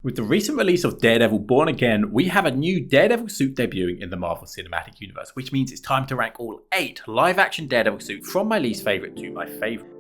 With the recent release of Daredevil Born Again, we have a new Daredevil suit debuting in the Marvel Cinematic Universe, which means it's time to rank all 8 live-action Daredevil suits from my least favourite to my favourite.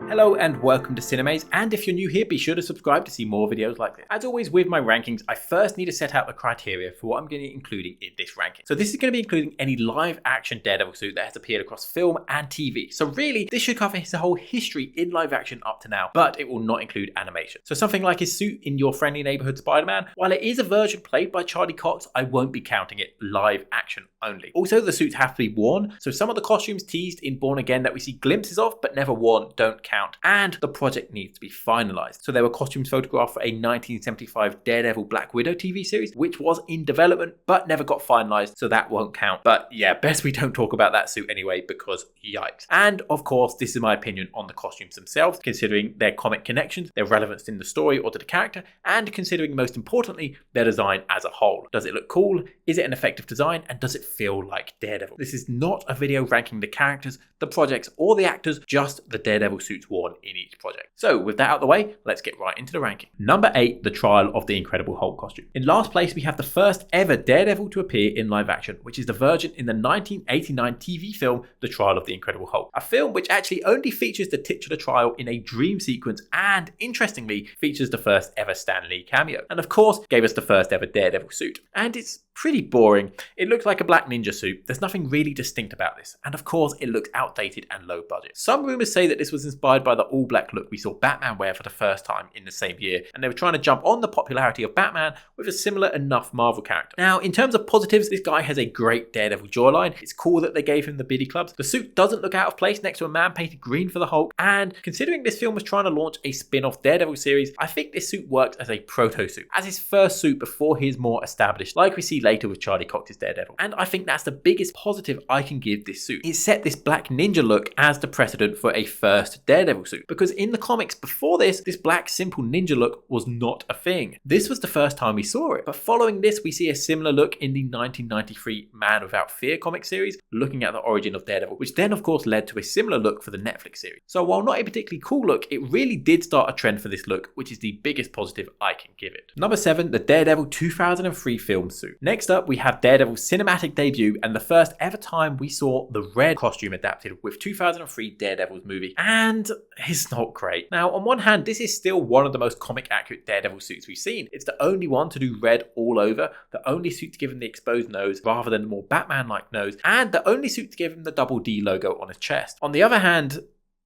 Hello and welcome to Cinemaze, and if you're new here, be sure to subscribe to see more videos like this. As always with my rankings, I first need to set out the criteria for what I'm going to be including in this ranking. So this is going to be including any live action Daredevil suit that has appeared across film and TV. So really, this should cover his whole history in live action up to now, but it will not include animation. So something like his suit in Your Friendly Neighborhood Spider-Man, while it is a version played by Charlie Cox, I won't be counting it live action only. Also, the suits have to be worn, so some of the costumes teased in Born Again that we see glimpses of but never worn don't count. And the project needs to be finalized. So there were costumes photographed for a 1975 Daredevil Black Widow TV series, which was in development but never got finalized, so that won't count. But yeah, best we don't talk about that suit anyway, because yikes. And of course, this is my opinion on the costumes themselves, considering their comic connections, their relevance in the story or to the character, and considering most importantly, their design as a whole. Does it look cool? Is it an effective design? And does it feel like Daredevil? This is not a video ranking the characters, the projects, or the actors, just the Daredevil suits worn in each project. So with that out of the way, let's get right into the ranking. Number 8, the trial of the Incredible Hulk costume. In last place, we have the first ever Daredevil to appear in live action, which is the version in the 1989 TV film, The Trial of the Incredible Hulk. A film which actually only features the titular trial in a dream sequence and, interestingly, features the first ever Stan Lee cameo. And of course, gave us the first ever Daredevil suit. And it's pretty boring. It looks like a black ninja suit. There's nothing really distinct about this. And of course, it looks outdated and low budget. Some rumors say that this was inspired by the all black look we saw Batman wear for the first time in the same year, and they were trying to jump on the popularity of Batman with a similar enough Marvel character. Now, in terms of positives, this guy has a great Daredevil jawline. It's cool that they gave him the biddy clubs. The suit doesn't look out of place next to a man painted green for the Hulk, and considering this film was trying to launch a spin-off Daredevil series, I think this suit works as a proto suit, as his first suit before he's more established, like we see later with Charlie Cox's Daredevil. And I think that's the biggest positive I can give this suit. It set this black ninja look as the precedent for a first Daredevil suit, because in the comics before this black simple ninja look was not a thing. This was the first time we saw it, but following this we see a similar look in the 1993 Man Without Fear comic series, looking at the origin of Daredevil, which then of course led to a similar look for the Netflix series. So while not a particularly cool look, it really did start a trend for this look, which is the biggest positive I can give it. Number 7, the Daredevil 2003 film suit. Next up, we have Daredevil's cinematic debut and the first ever time we saw the red costume adapted with 2003 Daredevil's movie, and it's not great. Now, on one hand, this is still one of the most comic accurate Daredevil suits we've seen. It's the only one to do red all over, the only suit to give him the exposed nose rather than the more Batman-like nose, and the only suit to give him the double D logo on his chest. On the other hand,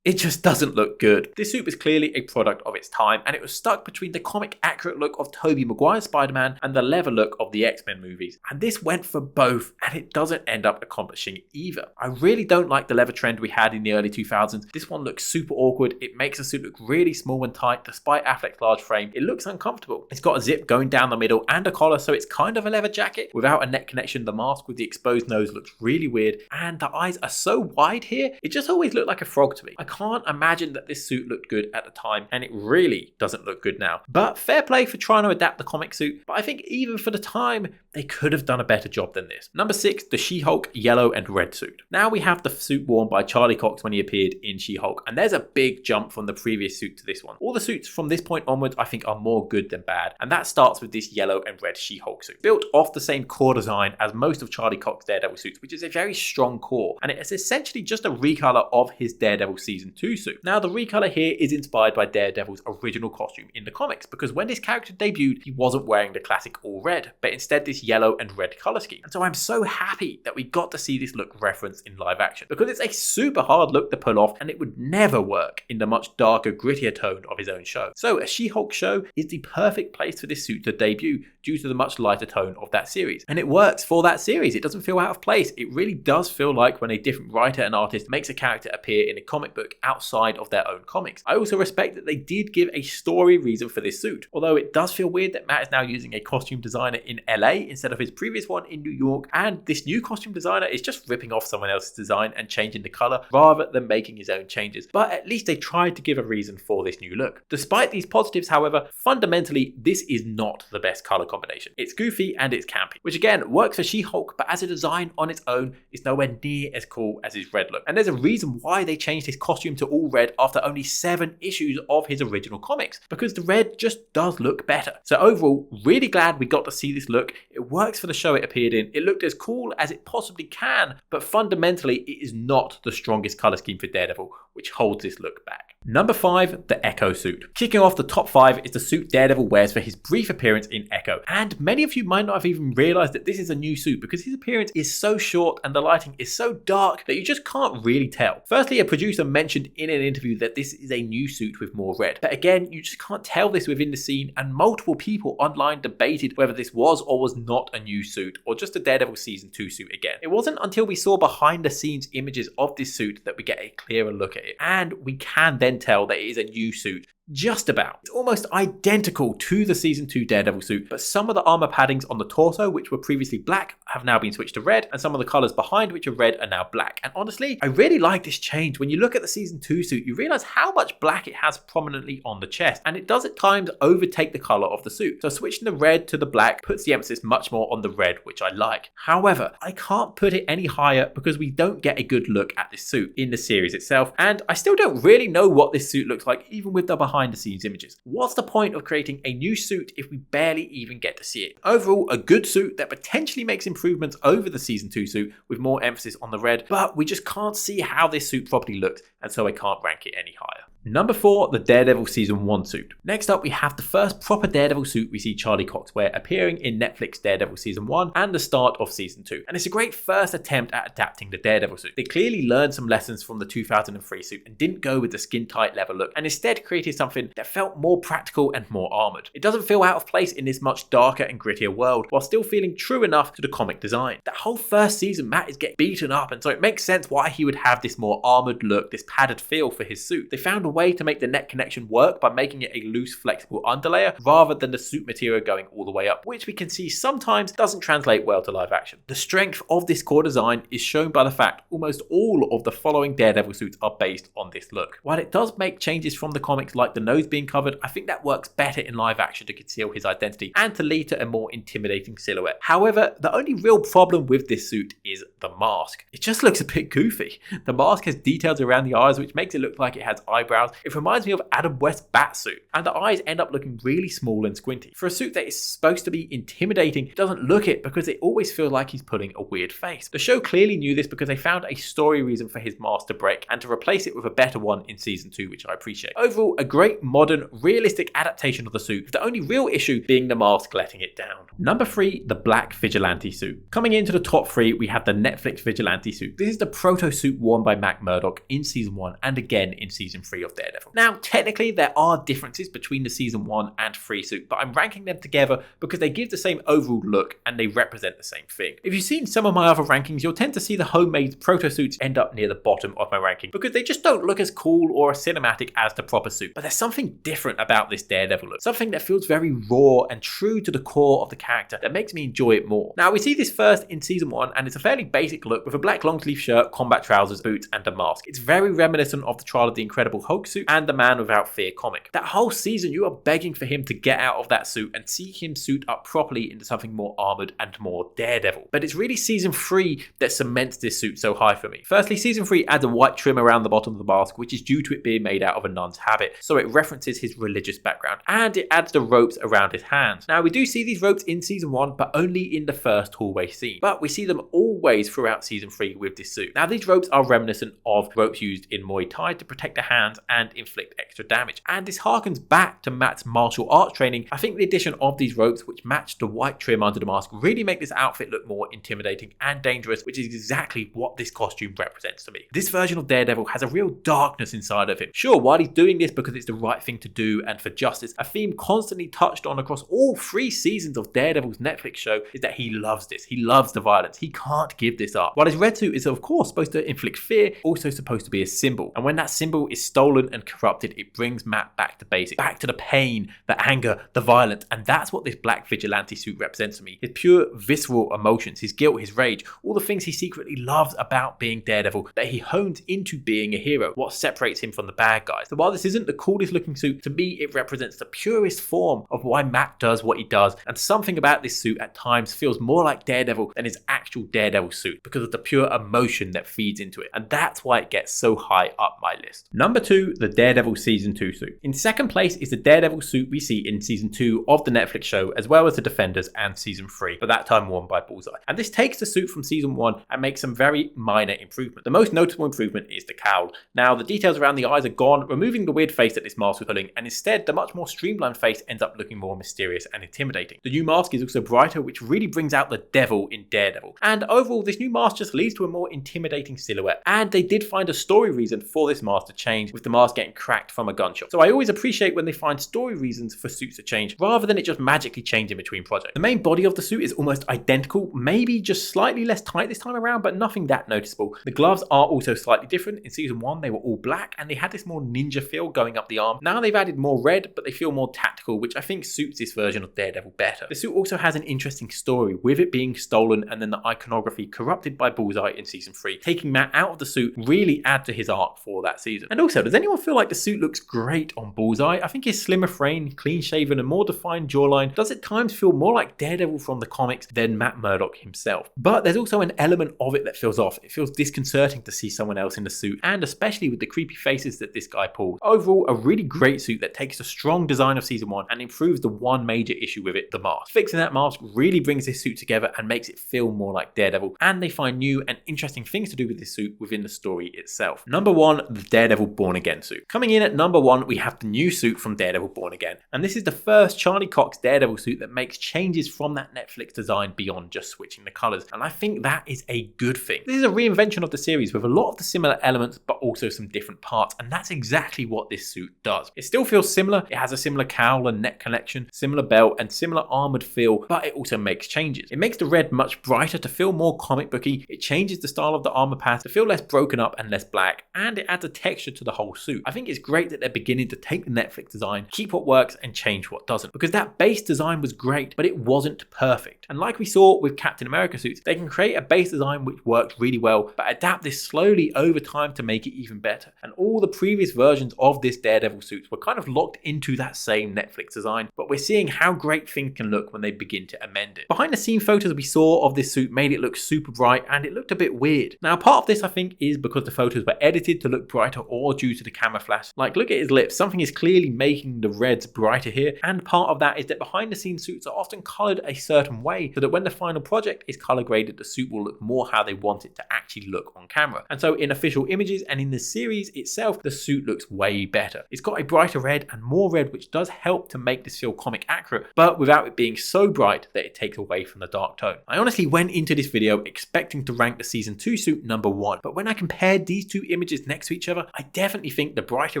it just doesn't look good. This suit was clearly a product of its time, and it was stuck between the comic accurate look of Tobey Maguire's Spider-Man and the leather look of the X-Men movies. And this went for both, and it doesn't end up accomplishing either. I really don't like the leather trend we had in the early 2000s. This one looks super awkward. It makes the suit look really small and tight despite Affleck's large frame. It looks uncomfortable. It's got a zip going down the middle and a collar, so it's kind of a leather jacket. Without a neck connection, the mask with the exposed nose looks really weird, and the eyes are so wide here, it just always looked like a frog to me. I can't imagine that this suit looked good at the time, and it really doesn't look good now. But fair play for trying to adapt the comic suit, but I think even for the time, they could have done a better job than this. Number 6, the She-Hulk yellow and red suit. Now we have the suit worn by Charlie Cox when he appeared in She-Hulk, and there's a big jump from the previous suit to this one. All the suits from this point onwards I think are more good than bad, and that starts with this yellow and red She-Hulk suit. Built off the same core design as most of Charlie Cox's Daredevil suits, which is a very strong core, and it is essentially just a recolor of his Daredevil Season 2 suit. Now the recolor here is inspired by Daredevil's original costume in the comics, because when this character debuted, he wasn't wearing the classic all red, but instead this yellow and red color scheme. And so I'm so happy that we got to see this look referenced in live action, because it's a super hard look to pull off, and it would never work in the much darker, grittier tone of his own show. So a She-Hulk show is the perfect place for this suit to debut due to the much lighter tone of that series. And it works for that series. It doesn't feel out of place. It really does feel like when a different writer and artist makes a character appear in a comic book outside of their own comics. I also respect that they did give a story reason for this suit, although it does feel weird that Matt is now using a costume designer in LA instead of his previous one in New York, and this new costume designer is just ripping off someone else's design and changing the colour rather than making his own changes. But at least they tried to give a reason for this new look. Despite these positives, however, fundamentally this is not the best colour combination. It's goofy and it's campy, which again works for She-Hulk, but as a design on its own is nowhere near as cool as his red look. And there's a reason why they changed his costume to all red after only 7 issues of his original comics, because the red just does look better. So overall, really glad we got to see this look. It works for the show it appeared in. It looked as cool as it possibly can, but fundamentally it is not the strongest colour scheme for Daredevil, which holds this look back. Number 5, the Echo suit. Kicking off the top 5 is the suit Daredevil wears for his brief appearance in Echo. And many of you might not have even realised that this is a new suit because his appearance is so short and the lighting is so dark that you just can't really tell. Firstly, a producer mentioned in an interview that this is a new suit with more red. But again, you just can't tell this within the scene, and multiple people online debated whether this was or was not a new suit or just a Daredevil Season 2 suit again. It wasn't until we saw behind the scenes images of this suit that we get a clearer look at it. And we can then tell that it is a new suit. Just about. It's almost identical to the Season 2 Daredevil suit, but some of the armor paddings on the torso, which were previously black, have now been switched to red, and some of the colors behind, which are red, are now black. And honestly, I really like this change. When you look at the Season 2 suit, you realize how much black it has prominently on the chest, and it does at times overtake the color of the suit. So switching the red to the black puts the emphasis much more on the red, which I like. However, I can't put it any higher because we don't get a good look at this suit in the series itself, and I still don't really know what this suit looks like, even with the behind the scenes images. What's the point of creating a new suit if we barely even get to see it? Overall, a good suit that potentially makes improvements over the Season 2 suit with more emphasis on the red, but we just can't see how this suit properly looks, and so I can't rank it any higher. Number 4, the Daredevil Season 1 suit. Next up, we have the first proper Daredevil suit we see Charlie Cox wear, appearing in Netflix Daredevil Season 1 and the start of Season 2. And it's a great first attempt at adapting the Daredevil suit. They clearly learned some lessons from the 2003 suit and didn't go with the skin-tight leather look, and instead created something that felt more practical and more armoured. It doesn't feel out of place in this much darker and grittier world, while still feeling true enough to the comic design. That whole first season, Matt is getting beaten up, and so it makes sense why he would have this more armoured look, this padded feel for his suit. They found a way to make the neck connection work by making it a loose, flexible underlayer rather than the suit material going all the way up, which we can see sometimes doesn't translate well to live action. The strength of this core design is shown by the fact almost all of the following Daredevil suits are based on this look. While it does make changes from the comics like the nose being covered, I think that works better in live action to conceal his identity and to lead to a more intimidating silhouette. However, the only real problem with this suit is the mask. It just looks a bit goofy. The mask has details around the eyes which makes it look like it has eyebrows. It reminds me of Adam West's bat suit, and the eyes end up looking really small and squinty. For a suit that is supposed to be intimidating, it doesn't look it because it always feels like he's putting a weird face. The show clearly knew this because they found a story reason for his mask to break and to replace it with a better one in Season 2, which I appreciate. Overall, a great, modern, realistic adaptation of the suit, with the only real issue being the mask letting it down. Number 3, the Black Vigilante suit. Coming into the top 3, we have the Netflix Vigilante suit. This is the proto suit worn by Matt Murdock in Season 1 and again in Season 3 of Daredevil. Now, technically, there are differences between the Season 1 and 3 suit, but I'm ranking them together because they give the same overall look and they represent the same thing. If you've seen some of my other rankings, you'll tend to see the homemade proto suits end up near the bottom of my ranking because they just don't look as cool or as cinematic as the proper suit. But there's something different about this Daredevil look, something that feels very raw and true to the core of the character that makes me enjoy it more. Now, we see this first in Season 1 and it's a fairly basic look with a black long sleeve shirt, combat trousers, boots and a mask. It's very reminiscent of the Trial of the Incredible Hulk suit and the Man Without Fear comic. That whole season you are begging for him to get out of that suit and see him suit up properly into something more armoured and more Daredevil. But it's really Season 3 that cements this suit so high for me. Firstly, Season 3 adds a white trim around the bottom of the mask, which is due to it being made out of a nun's habit, so it references his religious background, and it adds the ropes around his hands. Now, we do see these ropes in Season 1, but only in the first hallway scene. But we see them always throughout Season 3 with this suit. Now, these ropes are reminiscent of ropes used in Muay Thai to protect the hands and inflict extra damage. And this harkens back to Matt's martial arts training. I think the addition of these ropes, which match the white trim under the mask, really make this outfit look more intimidating and dangerous, which is exactly what this costume represents to me. This version of Daredevil has a real darkness inside of him. Sure, while he's doing this because it's the right thing to do and for justice, a theme constantly touched on across all 3 seasons of Daredevil's Netflix show is that he loves this. He loves the violence. He can't give this up. While his red suit is of course supposed to inflict fear, also supposed to be a symbol. And when that symbol is stolen stolen and corrupted, it brings Matt back to basics, back to the pain, the anger, the violence, and that's what this black vigilante suit represents for me. His pure visceral emotions, his guilt, his rage, all the things he secretly loves about being Daredevil that he hones into being a hero, what separates him from the bad guys. So while this isn't the coolest looking suit, to me it represents the purest form of why Matt does what he does, and something about this suit at times feels more like Daredevil than his actual Daredevil suit because of the pure emotion that feeds into it, and that's why it gets so high up my list. Number 2, the Daredevil Season 2 suit. In second place is the Daredevil suit we see in Season 2 of the Netflix show, as well as the Defenders and Season 3, but that time worn by Bullseye. And this takes the suit from Season 1 and makes some very minor improvements. The most notable improvement is the cowl. Now, the details around the eyes are gone, removing the weird face that this mask was pulling, and instead the much more streamlined face ends up looking more mysterious and intimidating. The new mask is also brighter, which really brings out the devil in Daredevil. And overall, this new mask just leads to a more intimidating silhouette. And they did find a story reason for this mask to change, with the mask getting cracked from a gunshot. So I always appreciate when they find story reasons for suits to change, rather than it just magically changing between projects. The main body of the suit is almost identical, maybe just slightly less tight this time around, but nothing that noticeable. The gloves are also slightly different. In Season 1, they were all black, and they had this more ninja feel going up the arm. Now they've added more red, but they feel more tactical, which I think suits this version of Daredevil better. The suit also has an interesting story, with it being stolen and then the iconography corrupted by Bullseye in Season 3. Taking Matt out of the suit really add to his arc for that season. And also, does anyone feel like the suit looks great on Bullseye? I think his slimmer frame, clean shaven and more defined jawline does at times feel more like Daredevil from the comics than Matt Murdock himself. But there's also an element of it that feels off. It feels disconcerting to see someone else in the suit, and especially with the creepy faces that this guy pulls. Overall, a really great suit that takes the strong design of Season 1 and improves the one major issue with it, the mask. Fixing that mask really brings this suit together and makes it feel more like Daredevil, and they find new and interesting things to do with this suit within the story itself. Number 1, the Daredevil Born Again suit. Coming in at number 1, we have the new suit from Daredevil Born Again, and this is the first Charlie Cox Daredevil suit that makes changes from that Netflix design beyond just switching the colors, and I think that is a good thing. This is a reinvention of the series with a lot of the similar elements but also some different parts, and that's exactly what this suit does. It still feels similar, it has a similar cowl and neck connection, similar belt and similar armored feel, but it also makes changes. It makes the red much brighter to feel more comic booky, it changes the style of the armor pads to feel less broken up and less black, and it adds a texture to the whole suit. I think it's great that they're beginning to take the Netflix design, keep what works and change what doesn't, because that base design was great, but it wasn't perfect. And like we saw with Captain America suits, they can create a base design which works really well, but adapt this slowly over time to make it even better. And all the previous versions of this Daredevil suits were kind of locked into that same Netflix design, but we're seeing how great things can look when they begin to amend it. Behind the scene photos we saw of this suit made it look super bright, and it looked a bit weird. Now, part of this I think is because the photos were edited to look brighter or due to the camera flash. Like, look at his lips, something is clearly making the reds brighter here, and part of that is that behind the scenes suits are often colored a certain way so that when the final project is color graded, the suit will look more how they want it to actually look on camera. And so in official images and in the series itself, the suit looks way better. It's got a brighter red and more red, which does help to make this feel comic accurate, but without it being so bright that it takes away from the dark tone. I honestly went into this video expecting to rank the Season 2 suit number 1, but when I compared these two images next to each other, I definitely think the brighter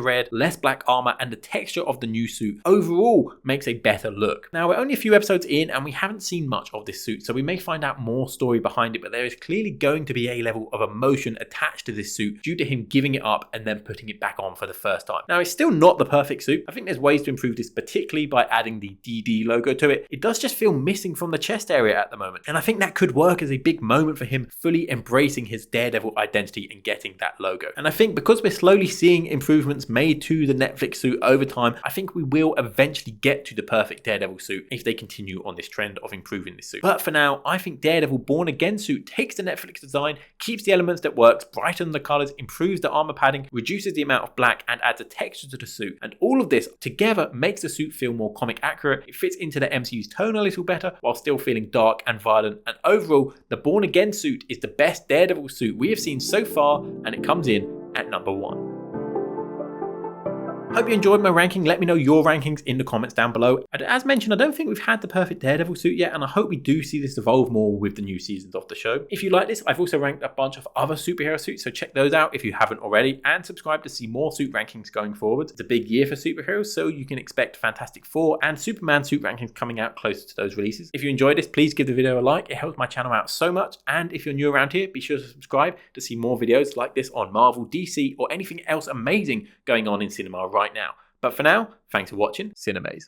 red, less black armor, and the texture of the new suit overall makes a better look. Now, we're only a few episodes in and we haven't seen much of this suit, so we may find out more story behind it, but there is clearly going to be a level of emotion attached to this suit due to him giving it up and then putting it back on for the first time. Now, it's still not the perfect suit. I think there's ways to improve this, particularly by adding the DD logo to it. It does just feel missing from the chest area at the moment, and I think that could work as a big moment for him fully embracing his Daredevil identity and getting that logo. And I think because we're slowly seeing improvements made to the Netflix suit over time, I think we will eventually get to the perfect Daredevil suit if they continue on this trend of improving this suit. But for now, I think Daredevil Born Again suit takes the Netflix design, keeps the elements that works, brightens the colors, improves the armor padding, reduces the amount of black, and adds a texture to the suit. And all of this together makes the suit feel more comic accurate. It fits into the MCU's tone a little better while still feeling dark and violent. And overall, the Born Again suit is the best Daredevil suit we have seen so far, and it comes in at number 1. Hope you enjoyed my ranking. Let me know your rankings in the comments down below. And as mentioned, I don't think we've had the perfect Daredevil suit yet, and I hope we do see this evolve more with the new seasons of the show. If you like this, I've also ranked a bunch of other superhero suits, so check those out if you haven't already, and subscribe to see more suit rankings going forward. It's a big year for superheroes, so you can expect Fantastic Four and Superman suit rankings coming out closer to those releases. If you enjoyed this, please give the video a like. It helps my channel out so much. And if you're new around here, be sure to subscribe to see more videos like this on Marvel, DC, or anything else amazing going on in cinema right now. But for now, thanks for watching Cinemaze.